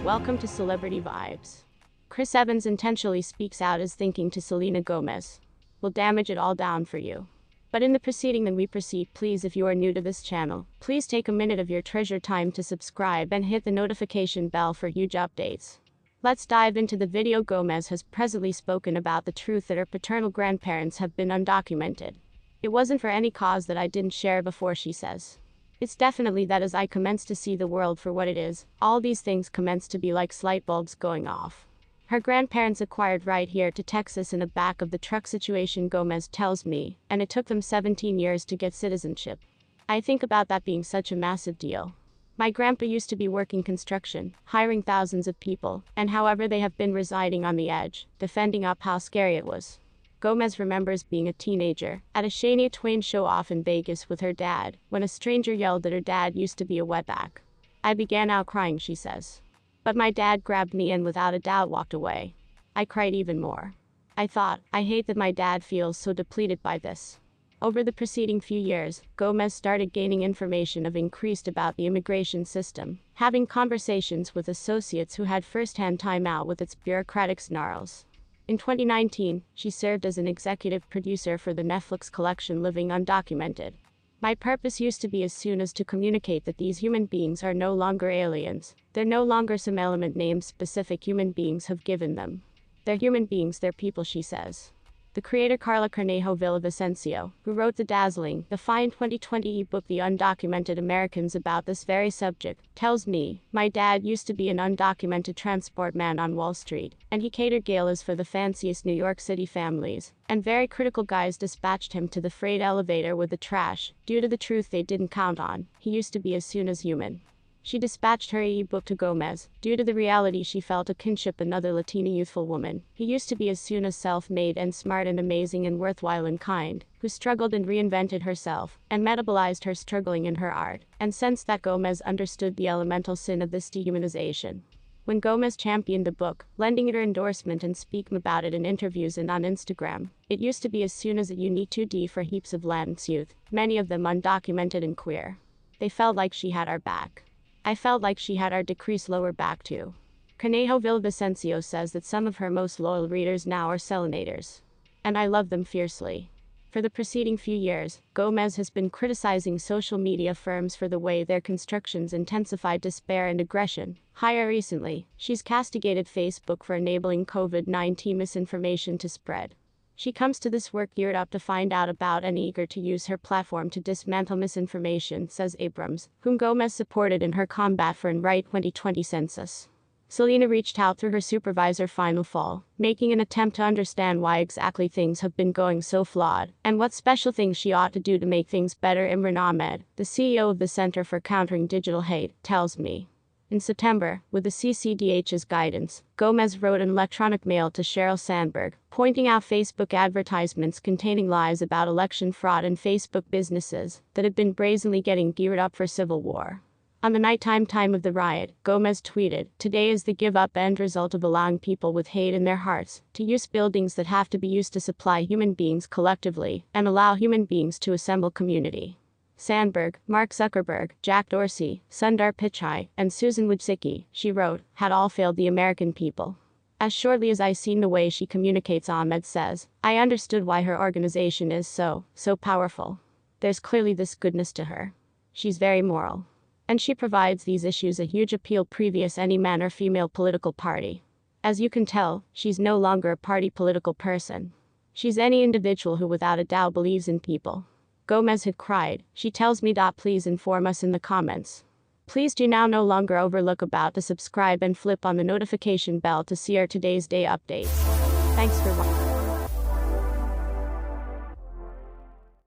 Welcome to Celebrity Vibes. Chris Evans intentionally speaks out his thinking to Selena Gomez. We'll damage it all down for you. But in the proceeding then we proceed, please if you are new to this channel, please take a minute of your treasured time to subscribe and hit the notification bell for huge updates. Let's dive into the video. Gomez has presently spoken about the truth that her paternal grandparents have been undocumented. It wasn't for any cause that I didn't share before, she says. It's definitely that as I commence to see the world for what it is, all these things commence to be like light bulbs going off. Her grandparents acquired right here to Texas in the back of the truck situation, Gomez tells me, and it took them 17 years to get citizenship. I think about that being such a massive deal. My grandpa used to be working construction, hiring thousands of people, and however they have been residing on the edge, defending up how scary it was. Gomez remembers being a teenager, at a Shania Twain show-off in Vegas with her dad, when a stranger yelled that her dad used to be a wetback. I began out crying, she says. But my dad grabbed me and without a doubt walked away. I cried even more. I thought, I hate that my dad feels so depleted by this. Over the preceding few years, Gomez started gaining information of increased about the immigration system, having conversations with associates who had first-hand time out with its bureaucratic snarls. In 2019, she served as an executive producer for the Netflix collection Living Undocumented. My purpose used to be as soon as to communicate that these human beings are no longer aliens. They're no longer some element names specific human beings have given them. They're human beings, they're people, she says. The creator Carla Cornejo Villavicencio, who wrote the dazzling, the fine 2020 ebook The Undocumented Americans about this very subject, tells me, my dad used to be an undocumented transport man on Wall Street, and he catered galas for the fanciest New York City families, and very critical guys dispatched him to the freight elevator with the trash, due to the truth they didn't count on. He used to be as soon as human. She dispatched her e-book to Gomez, due to the reality she felt a kinship another Latina youthful woman. He used to be as soon as self-made and smart and amazing and worthwhile and kind, who struggled and reinvented herself, and metabolized her struggling in her art, and sensed that Gomez understood the elemental sin of this dehumanization. When Gomez championed the book, lending it her endorsement and speaking about it in interviews and on Instagram, it used to be as soon as you need 2D for heaps of Latinx youth, many of them undocumented and queer. They felt like she had our back. I felt like she had our decreased lower back too. Cornejo Villavicencio says that some of her most loyal readers now are Selenators. And I love them fiercely. For the preceding few years, Gomez has been criticizing social media firms for the way their constructions intensified despair and aggression. Higher recently, she's castigated Facebook for enabling COVID-19 misinformation to spread. She comes to this work geared up to find out about and eager to use her platform to dismantle misinformation, says Abrams, whom Gomez supported in her combat for and right 2020 census. Selena reached out through her supervisor final fall, making an attempt to understand why exactly things have been going so flawed, and what special things she ought to do to make things better. Imran Ahmed, the CEO of the Center for Countering Digital Hate, tells me. In September, with the CCDH's guidance, Gomez wrote an electronic mail to Sheryl Sandberg, pointing out Facebook advertisements containing lies about election fraud and Facebook businesses that had been brazenly getting geared up for civil war. On the nighttime time of the riot, Gomez tweeted, "Today is the give-up end result of allowing people with hate in their hearts to use buildings that have to be used to supply human beings collectively and allow human beings to assemble community." Sandberg, Mark Zuckerberg, Jack Dorsey, Sundar Pichai, and Susan Wojcicki, she wrote, had all failed the American people. As shortly as I seen the way she communicates, Ahmed says, I understood why her organization is so powerful. There's clearly this goodness to her. She's very moral. And she provides these issues a huge appeal previous any man or female political party. As you can tell, she's no longer a party political person. She's any individual who without a doubt believes in people. Gomez had cried. She tells me, please inform us in the comments. Please do now no longer overlook about to subscribe and flip on the notification bell to see our today's day updates. Thanks for watching.